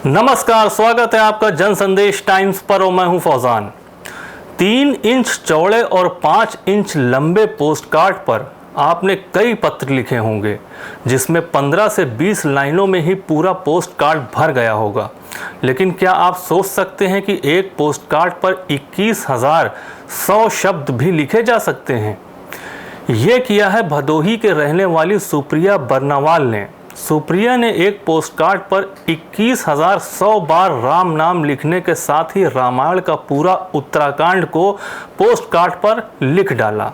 नमस्कार, स्वागत है आपका जन संदेश टाइम्स पर और मैं हूं फौजान। 3 इंच चौड़े और 5 इंच लंबे पोस्ट कार्ड पर आपने कई पत्र लिखे होंगे, जिसमें 15 से 20 लाइनों में ही पूरा पोस्ट कार्ड भर गया होगा। लेकिन क्या आप सोच सकते हैं कि एक पोस्ट कार्ड पर 21,100 शब्द भी लिखे जा सकते हैं? ये किया है भदोही के रहने वाली सुप्रिया बर्नावाल ने। सुप्रिया ने एक पोस्ट कार्ड पर 21,100 बार राम नाम लिखने के साथ ही रामायण का पूरा उत्तराखंड को पोस्ट कार्ड पर लिख डाला।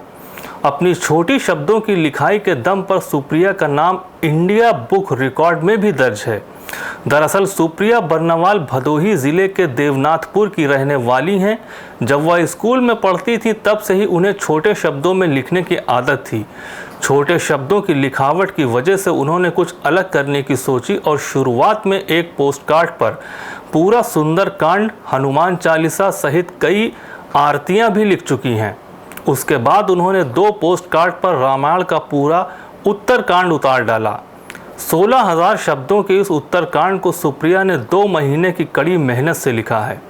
अपनी छोटी शब्दों की लिखाई के दम पर सुप्रिया का नाम इंडिया बुक रिकॉर्ड में भी दर्ज है। दरअसल सुप्रिया बर्नावाल भदोही ज़िले के देवनाथपुर की रहने वाली हैं। जब वह स्कूल में पढ़ती थी तब से ही उन्हें छोटे शब्दों में लिखने की आदत थी। छोटे शब्दों की लिखावट की वजह से उन्होंने कुछ अलग करने की सोची और शुरुआत में एक पोस्ट कार्ड पर पूरा सुंदरकांड, हनुमान चालीसा सहित कई आरतियां भी लिख चुकी हैं। उसके बाद उन्होंने 2 पोस्ट कार्ड पर रामायण का पूरा उत्तरकांड उतार डाला। 16,000 शब्दों के इस उत्तरकांड को सुप्रिया ने 2 महीने की कड़ी मेहनत से लिखा है।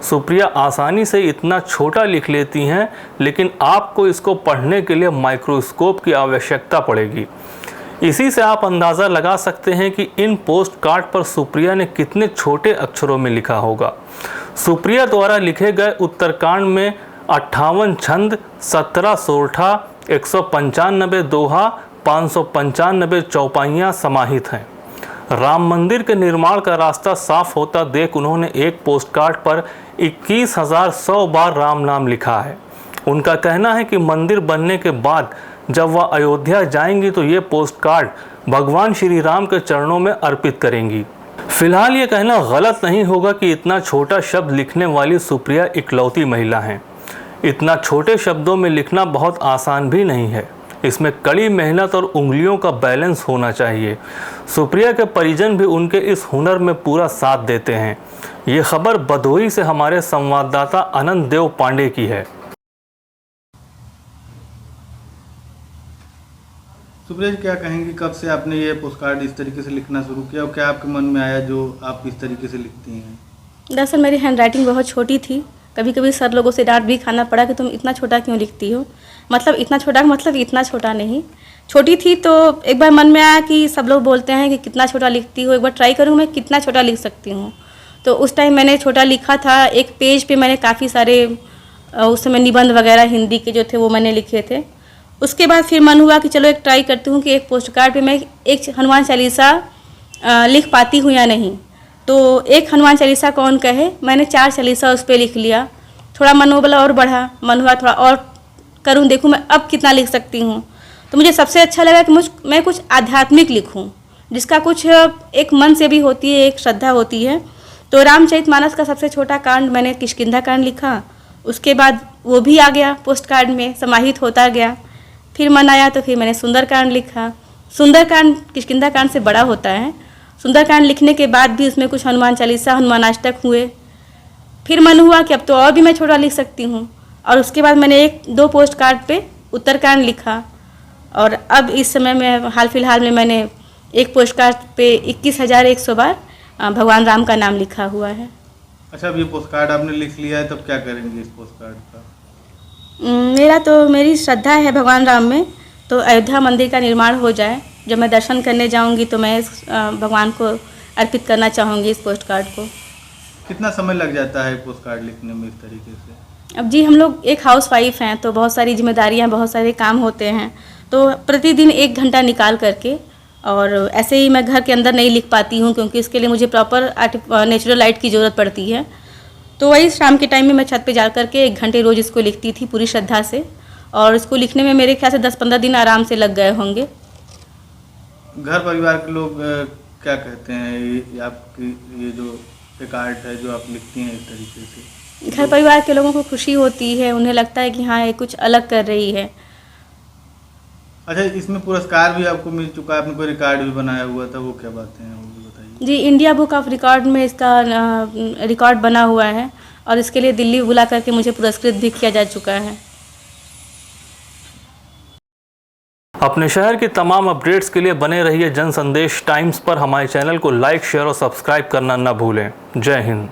सुप्रिया आसानी से इतना छोटा लिख लेती हैं, लेकिन आपको इसको पढ़ने के लिए माइक्रोस्कोप की आवश्यकता पड़ेगी। इसी से आप अंदाज़ा लगा सकते हैं कि इन पोस्ट कार्ड पर सुप्रिया ने कितने छोटे अक्षरों में लिखा होगा। सुप्रिया द्वारा लिखे गए उत्तरकांड में 58 छंद, 17 सोरठा, 195 दोहा, 595 चौपाइयाँ समाहित हैं। राम मंदिर के निर्माण का रास्ता साफ होता देख उन्होंने एक पोस्ट कार्ड पर 21,100 बार राम नाम लिखा है। उनका कहना है कि मंदिर बनने के बाद जब वह अयोध्या जाएंगी तो ये पोस्ट कार्ड भगवान श्री राम के चरणों में अर्पित करेंगी। फिलहाल ये कहना गलत नहीं होगा कि इतना छोटा शब्द लिखने वाली सुप्रिया इकलौती महिला हैं। इतना छोटे शब्दों में लिखना बहुत आसान भी नहीं है। इसमें कड़ी मेहनत और उंगलियों का बैलेंस होना चाहिए। सुप्रिया के परिजन भी उनके इस हुनर में पूरा साथ देते हैं। ये खबर भदोही से हमारे संवाददाता अनंत देव पांडे की है। सुप्रिया जी, क्या कहेंगी, कब से आपने ये पोस्ट कार्ड इस तरीके से लिखना शुरू किया और क्या आपके मन में आया जो आप इस तरीके से लिखती हैं? दरअसल मेरी हैंडराइटिंग बहुत छोटी थी। कभी कभी सर लोगों से डांट भी खाना पड़ा कि तुम इतना छोटा क्यों लिखती हो। मतलब इतना छोटा, मतलब इतना छोटा नहीं, छोटी थी। तो एक बार मन में आया कि सब लोग बोलते हैं कि कितना छोटा लिखती हो, एक बार ट्राई करूँ मैं कितना छोटा लिख सकती हूँ। तो उस टाइम मैंने छोटा लिखा था। एक पेज पे मैंने काफ़ी सारे उस समय निबंध वगैरह हिंदी के जो थे वो मैंने लिखे थे। उसके बाद फिर मन हुआ कि चलो एक ट्राई करती हूँ कि एक पोस्ट कार्ड पे मैं एक हनुमान चालीसा लिख पाती हूँ या नहीं। तो एक हनुमान चालीसा कौन कहे, मैंने 4 चालीसा उस पर लिख लिया। थोड़ा मनोबल और बढ़ा, मन हुआ थोड़ा और करूँ, देखूँ मैं अब कितना लिख सकती हूँ। तो मुझे सबसे अच्छा लगा कि मैं कुछ आध्यात्मिक लिखूँ, जिसका कुछ एक मन से भी होती है, एक श्रद्धा होती है। तो रामचरितमानस का सबसे छोटा कांड मैंने किष्किंधा कांड लिखा। उसके बाद वो भी आ गया पोस्ट कार्ड में, समाहित होता गया। फिर मन आया तो फिर मैंने सुंदरकांड लिखा। सुंदरकांड किष्किंधा कांड से बड़ा होता है। सुंदरकांड लिखने के बाद भी उसमें कुछ हनुमान चालीसा, हनुमान अष्टक हुए। फिर मन हुआ कि अब तो और भी मैं छोटा लिख सकती हूँ, और उसके बाद मैंने 1-2 पोस्ट कार्ड पे उत्तरकांड लिखा। और अब इस समय में हाल फिलहाल में मैंने एक पोस्ट कार्ड पे 21,100 बार भगवान राम का नाम लिखा हुआ है। अच्छा, अब ये पोस्ट कार्ड आपने लिख लिया है, तब क्या करेंगे इस पोस्ट कार्ड का? मेरी श्रद्धा है भगवान राम में, तो अयोध्या मंदिर का निर्माण हो जाए। जब मैं दर्शन करने जाऊंगी तो मैं भगवान को अर्पित करना चाहूँगी इस पोस्ट कार्ड को। कितना समय लग जाता है पोस्ट कार्ड लिखने में इस तरीके से? अब जी हम लोग एक हाउस वाइफ हैं, तो बहुत सारी जिम्मेदारियां, बहुत सारे काम होते हैं। तो प्रतिदिन 1 घंटा निकाल करके, और ऐसे ही मैं घर के अंदर नहीं लिख पाती हूँ क्योंकि इसके लिए मुझे प्रॉपर नेचुरल लाइट की ज़रूरत पड़ती है। तो वही शाम के टाइम में मैं छत पे जा कर के 1 घंटे रोज़ इसको लिखती थी पूरी श्रद्धा से, और इसको लिखने में मेरे ख्याल से 10-15 दिन आराम से लग गए होंगे। घर परिवार के लोग क्या कहते हैं ये आपकी ये जो कार्ड है जो आप लिखती हैं इस तरीके से? घर परिवार के लोगों को खुशी होती है, उन्हें लगता है कि हाँ ये कुछ अलग कर रही है। अच्छा, इसमें पुरस्कार भी आपको मिल चुका है, आपने कोई रिकॉर्ड भी बनाया हुआ था, वो क्या बातें हैं वो भी बताइए। जी, इंडिया बुक ऑफ रिकॉर्ड में इसका रिकॉर्ड बना हुआ है, और इसके लिए दिल्ली बुला करके मुझे पुरस्कृत भी किया जा चुका है। अपने शहर की तमाम अपडेट्स के लिए बने रहिए जन संदेश टाइम्स पर। हमारे चैनल को लाइक, शेयर और सब्सक्राइब करना न भूलें। जय हिंद।